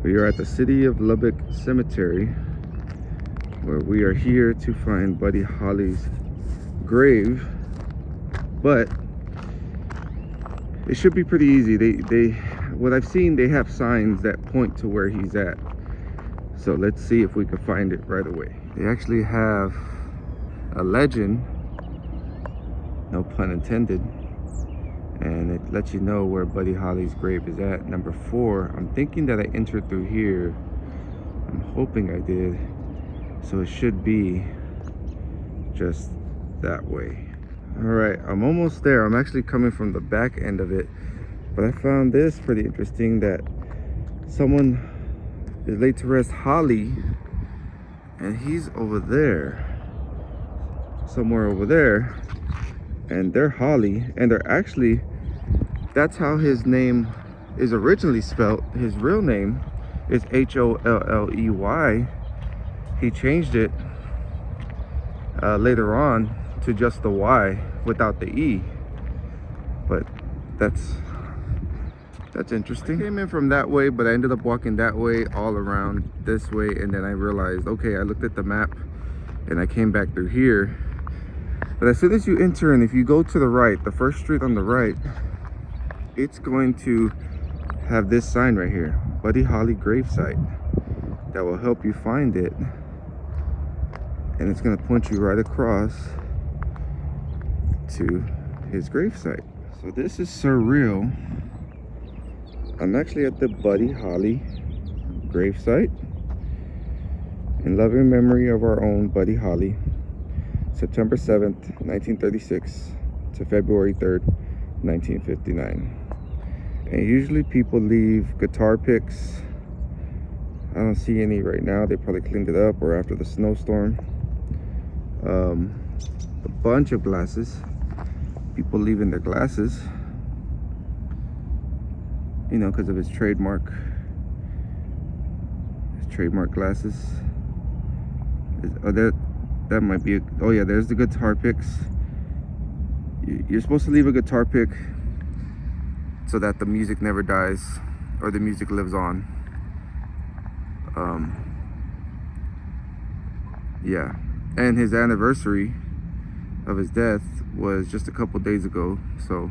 We are at the City of Lubbock Cemetery, where we are here to find Buddy Holly's grave, but it should be pretty easy. What I've seen, they have signs that point to where he's at. So let's see if we can find it right away. They actually have a legend, no pun intended, and it lets you know where Buddy Holly's grave is at. Number 4. I'm thinking that I entered through here. I'm hoping I did. So it should be just that way. All right, I'm almost there. I'm actually coming from the back end of it, but I found this pretty interesting, that someone is laid to rest Holly, and he's over there, somewhere over there, and they're Holly, and they're actually, that's how his name is originally spelled. His real name is Holley. He changed it later on to just the Y without the E, but that's interesting. I came in from that way, but I ended up walking that way, all around this way, and then I realized, okay, I looked at the map and I came back through here. But as soon as you enter, and if you go to the right, the first street on the right, it's going to have this sign right here, Buddy Holly gravesite, that will help you find it, and it's going to point you right across to his gravesite. So this is surreal. I'm actually at the Buddy Holly gravesite in loving memory of our own Buddy Holly, September 7th, 1936 to February 3rd, 1959. And usually people leave guitar picks. I don't see any right now. They probably cleaned it up, or after the snowstorm. A bunch of glasses. People leaving their glasses, you know, because of his trademark glasses. Oh, that might be oh yeah, there's the guitar picks. You're supposed to leave a guitar pick so that the music never dies, or the music lives on. Yeah, and his anniversary of his death was just a couple days ago, so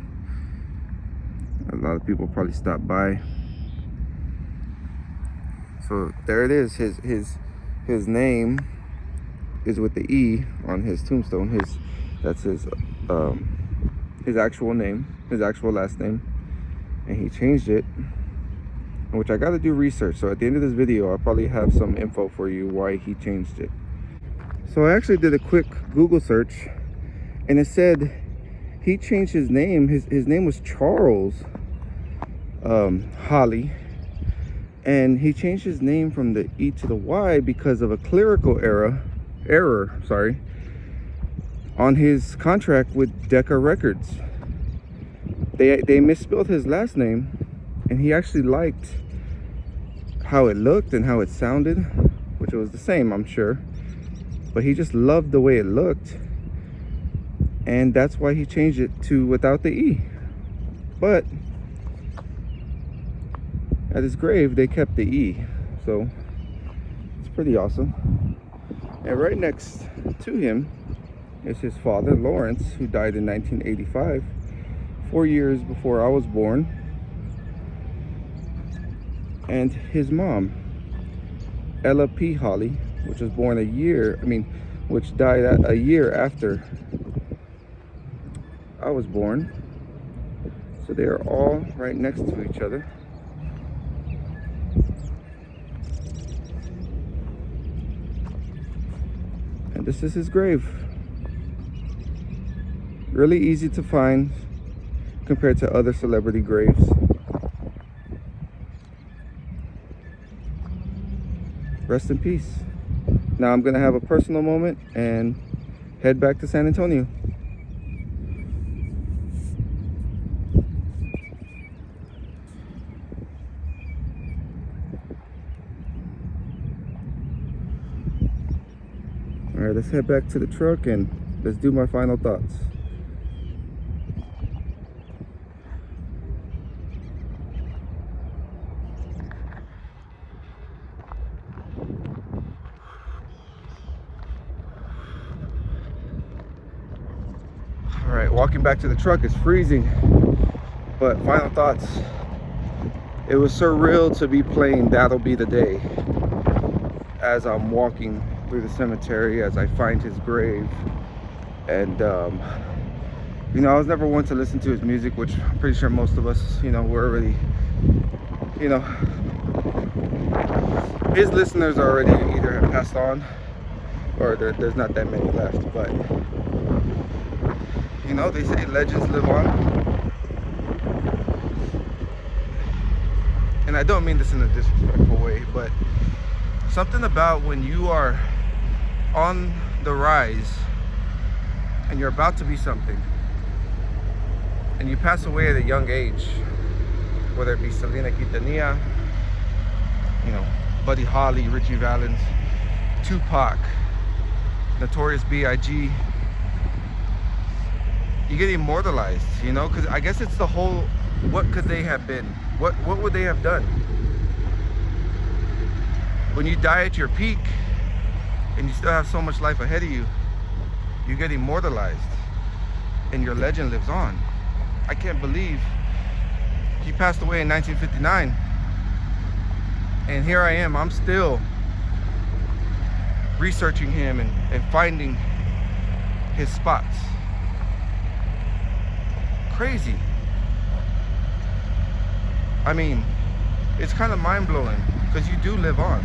a lot of people probably stopped by. So there it is. His name is with the E on his tombstone. That's his actual name, his actual last name, and he changed it, which I got to do research. So at the end of this video, I'll probably have some info for you why he changed it. So I actually did a quick Google search, and it said he changed his name. His name was Charles Holly, and he changed his name from the E to the Y because of a clerical error on his contract with Decca Records. They misspelled his last name, and he actually liked how it looked and how it sounded, which was the same, I'm sure, but he just loved the way it looked, and that's why he changed it to without the E. But at his grave, they kept the E, so it's pretty awesome. And right next to him is his father, Lawrence, who died in 1985, 4 years before I was born, and his mom, Ella P. Holly, which was born which died a year after I was born. So they are all right next to each other. And this is his grave. Really easy to find compared to other celebrity graves. Rest in peace. Now I'm gonna have a personal moment and head back to San Antonio. All right, let's head back to the truck and let's do my final thoughts. All right, walking back to the truck is freezing, but final thoughts. It was surreal to be playing That'll Be the Day as I'm walking through the cemetery, as I find his grave. And you know, I was never one to listen to his music, which I'm pretty sure most of us, you know, we're already, you know, his listeners already either have passed on or there's not that many left. But you know, they say legends live on. And I don't mean this in a disrespectful way, but something about when you are on the rise and you're about to be something and you pass away at a young age, whether it be Selena Quintanilla, you know, Buddy Holly, Richie Valens, Tupac, Notorious B.I.G., you get immortalized, you know, because I guess it's the whole, what could they have been? What would they have done? When you die at your peak and you still have so much life ahead of you, you get immortalized and your legend lives on. I can't believe he passed away in 1959 and here I am, I'm still researching him and finding his spots. Crazy. I mean, it's kind of mind-blowing because you do live on.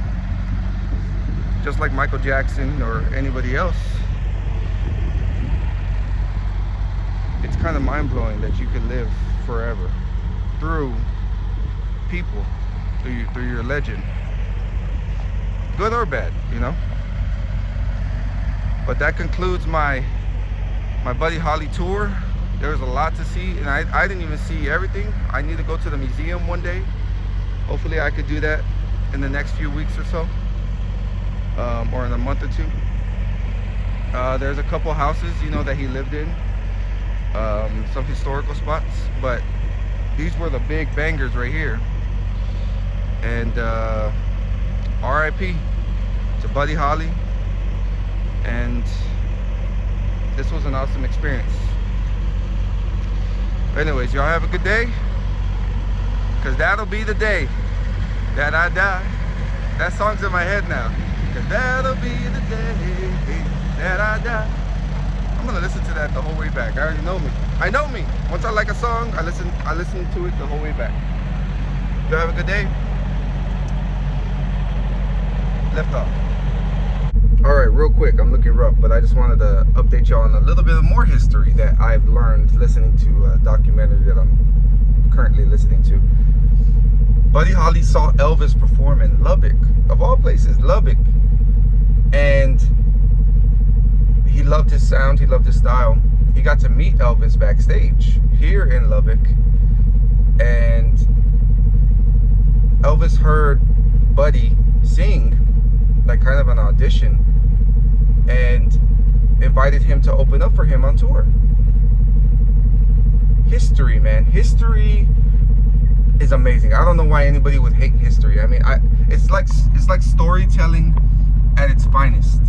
Just like Michael Jackson or anybody else. It's kind of mind-blowing that you could live forever through people, through your legend. Good or bad, you know? But that concludes my Buddy Holly tour. There was a lot to see, and I didn't even see everything. I need to go to the museum one day. Hopefully I could do that in the next few weeks or so, or in a month or two. There's a couple houses, you know, that he lived in, some historical spots, but these were the big bangers right here. And RIP to Buddy Holly, and this was an awesome experience. Anyways, y'all have a good day, because that'll be the day that I die. That song's in my head now. Because that'll be the day that I die. I'm gonna listen to that the whole way back. I already know me. I know me. Once I like a song, I listen to it the whole way back. Y'all have a good day. Left off. Alright, real quick, I'm looking rough, but I just wanted to update y'all on a little bit of more history that I've learned listening to a documentary that I'm currently listening to. Buddy Holly saw Elvis perform in Lubbock, of all places, Lubbock. And he loved his sound, he loved his style. He got to meet Elvis backstage here in Lubbock. And Elvis heard Buddy sing, like kind of an audition, and invited him to open up for him on tour. History, man. History is amazing. I don't know why anybody would hate history. I mean, it's like storytelling at its finest,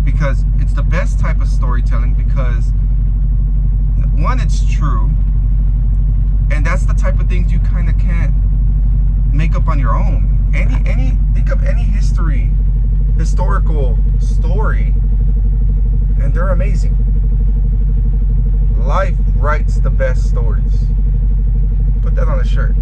because it's the best type of storytelling, because one, it's true, and that's the type of things you kind of can't make up on your own. Think of any historical story, and they're amazing. Life writes the best stories. Put that on a shirt.